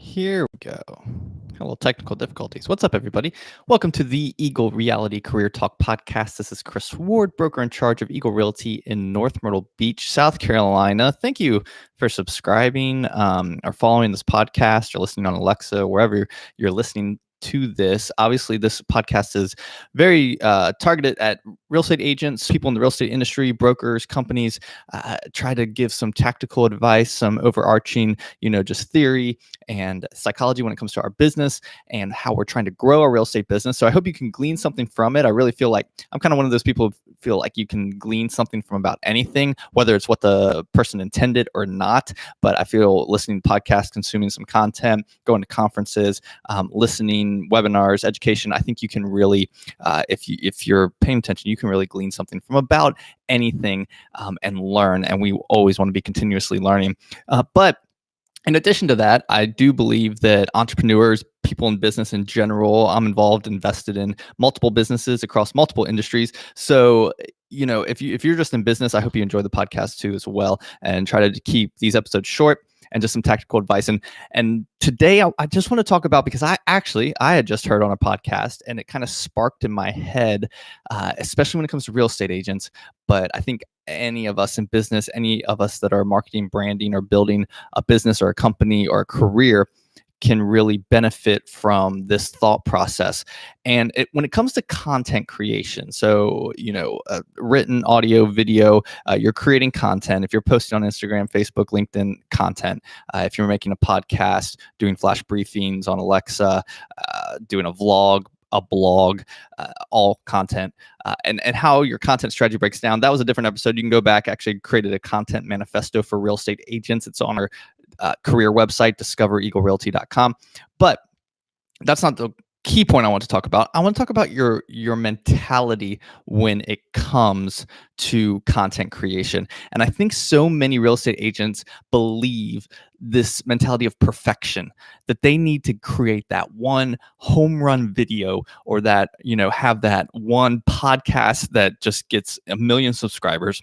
Here we go. A little technical difficulties. What's up, everybody? Welcome to the Eagle Reality Career Talk podcast. This is Chris Ward, broker in charge of Eagle Realty in North Myrtle Beach, South Carolina. Thank you for subscribing or following this podcast or listening on Alexa, wherever you're listening to this. Obviously, this podcast is very targeted at real estate agents, people in the real estate industry, brokers, companies. Try to give some tactical advice, some overarching, just theory and psychology when it comes to our business and how we're trying to grow our real estate business. So I hope you can glean something from it. I really feel like I'm kind of one of those people who feel like you can glean something from about anything, whether it's what the person intended or not. But I feel listening to podcasts, consuming some content, going to conferences, listening, webinars, education, I think you can really, if you're paying attention, you can really glean something from about anything and learn. And we always want to be continuously learning. But in addition to that, I do believe that entrepreneurs, people in business in general, I'm involved, invested in multiple businesses across multiple industries. So, if you're just in business, I hope you enjoy the podcast too as well, and try to keep these episodes short and just some tactical advice. And today I just want to talk about, because I had just heard on a podcast and it kind of sparked in my head, especially when it comes to real estate agents. But I think any of us in business, any of us that are marketing, branding, or building a business or a company or a career can really benefit from this thought process. And when it comes to content creation, so, written, audio, video, you're creating content. If you're posting on Instagram, Facebook, LinkedIn content, if you're making a podcast, doing flash briefings on Alexa, doing a vlog, a blog, all content, and how your content strategy breaks down. That was a different episode. You can go back. Actually created a content manifesto for real estate agents. It's on our career website, discovereaglerealty.com. But that's not the key point I want to talk about. I want to talk about your mentality when it comes to content creation. And I think so many real estate agents believe this mentality of perfection, that they need to create that one home run video, or that, have that one podcast that just gets 1 million subscribers,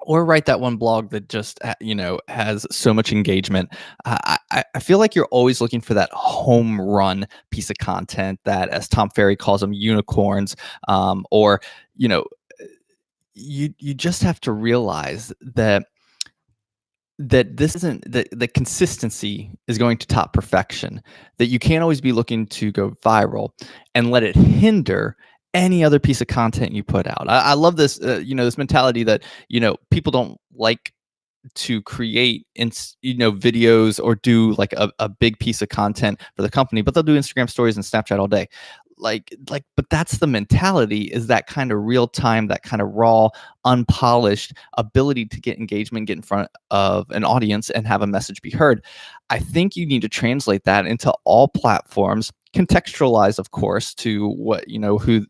or write that one blog that just has so much engagement. I feel like you're always looking for that home run piece of content that, as Tom Ferry calls them, unicorns, or you just have to realize that this isn't the consistency is going to top perfection, that you can't always be looking to go viral and let it hinder any other piece of content you put out. I love this, this mentality that, people don't like to create videos or do like a big piece of content for the company, but they'll do Instagram stories and Snapchat all day. But that's the mentality, is that kind of real time, that kind of raw, unpolished ability to get engagement, get in front of an audience and have a message be heard. I think you need to translate that into all platforms, contextualize, of course, to what,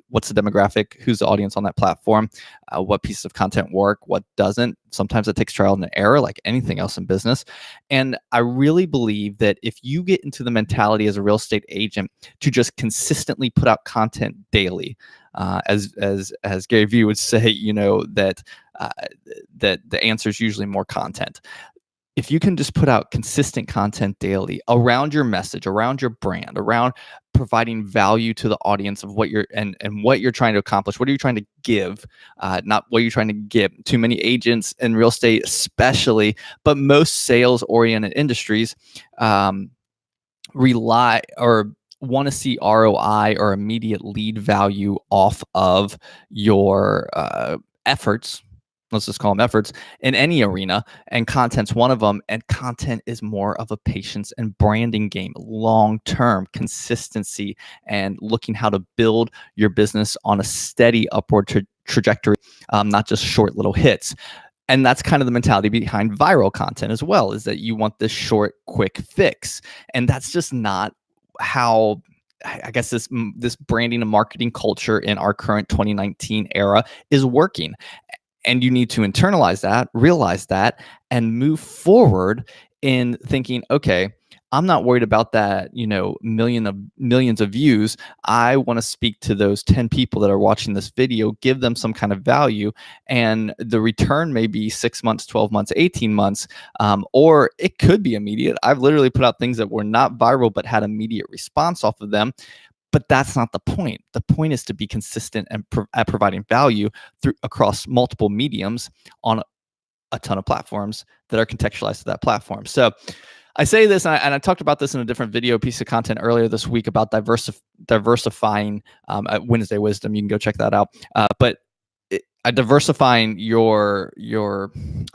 what's the demographic, who's the audience on that platform, what pieces of content work, what doesn't. Sometimes it takes trial and error, like anything else in business. And I really believe that if you get into the mentality as a real estate agent to just consistently put out content daily, as Gary Vee would say, that the answer is usually more content. If you can just put out consistent content daily around your message, around your brand, around providing value to the audience of what you're and what you're trying to accomplish, what are you trying to give, not what you're trying to give. Too many agents in real estate, especially, but most sales-oriented industries, rely or want to see ROI or immediate lead value off of your efforts. Let's just call them efforts in any arena, and content's one of them. And content is more of a patience and branding game, long-term consistency, and looking how to build your business on a steady upward trajectory, not just short little hits. And that's kind of the mentality behind viral content as well, is that you want this short, quick fix. And that's just not how, I guess, this branding and marketing culture in our current 2019 era is working. And you need to internalize that, realize that, and move forward in thinking, okay, I'm not worried about that, millions of views. I want to speak to those 10 people that are watching this video, give them some kind of value, and the return may be 6 months, 12 months, 18 months, or it could be immediate. I've literally put out things that were not viral but had immediate response off of them. But that's not the point. The point is to be consistent and at providing value across multiple mediums on a ton of platforms that are contextualized to that platform. So I say this, and I talked about this in a different video piece of content earlier this week about diversifying at Wednesday Wisdom. You can go check that out. But diversifying your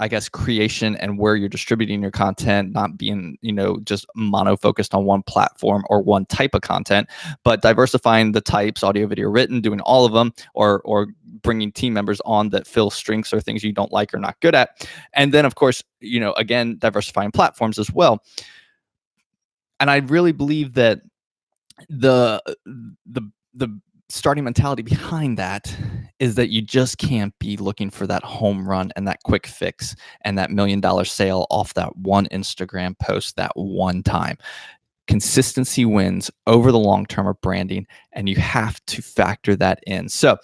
I guess creation and where you're distributing your content, not being just mono focused on one platform or one type of content, but diversifying the types, audio, video, written, doing all of them, or bringing team members on that fill strengths or things you don't like or not good at. And then of course, again, diversifying platforms as well. And I really believe that the starting mentality behind that is that you just can't be looking for that home run and that quick fix and that $1 million sale off that one Instagram post that one time. Consistency wins over the long term of branding, and you have to factor that in. So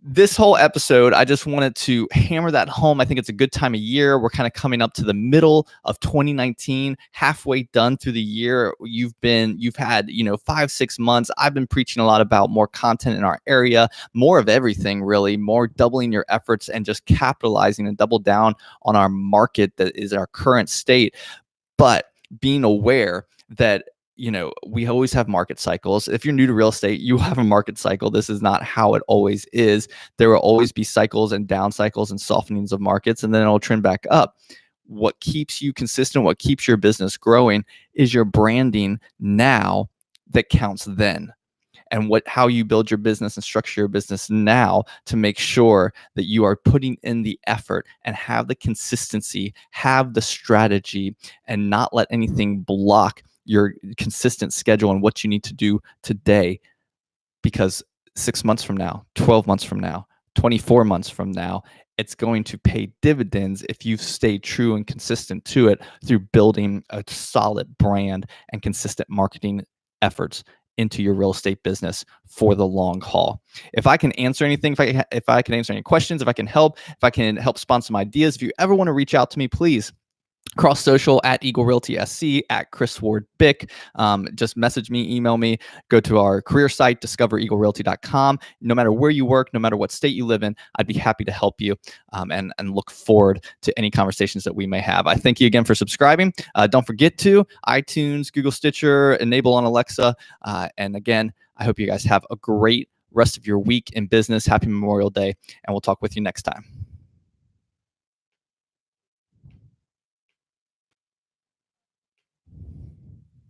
this whole episode, I just wanted to hammer that home. I think it's a good time of year. We're kind of coming up to the middle of 2019, halfway done through the year. You've had, 5-6 months. I've been preaching a lot about more content in our area, more of everything, really, more doubling your efforts and just capitalizing and double down on our market that is our current state. But being aware that we always have market cycles. If you're new to real estate, you have a market cycle. This is not how it always is. There will always be cycles and down cycles and softenings of markets, and then it'll trend back up. What keeps you consistent, what keeps your business growing is your branding now that counts then. And how you build your business and structure your business now to make sure that you are putting in the effort and have the consistency, have the strategy, and not let anything block your consistent schedule and what you need to do today. Because 6 months from now, 12 months from now, 24 months from now, it's going to pay dividends if you've stayed true and consistent to it through building a solid brand and consistent marketing efforts into your real estate business for the long haul. If I can answer anything, if I can answer any questions, if I can help spawn some ideas, if you ever want to reach out to me, please cross social at Eagle Realty SC, at Chris Ward Bick. Just message me, email me, go to our career site, discovereaglerealty.com. No matter where you work, no matter what state you live in, I'd be happy to help you and look forward to any conversations that we may have. I thank you again for subscribing. Don't forget to iTunes, Google Stitcher, enable on Alexa. And again, I hope you guys have a great rest of your week in business. Happy Memorial Day, and we'll talk with you next time.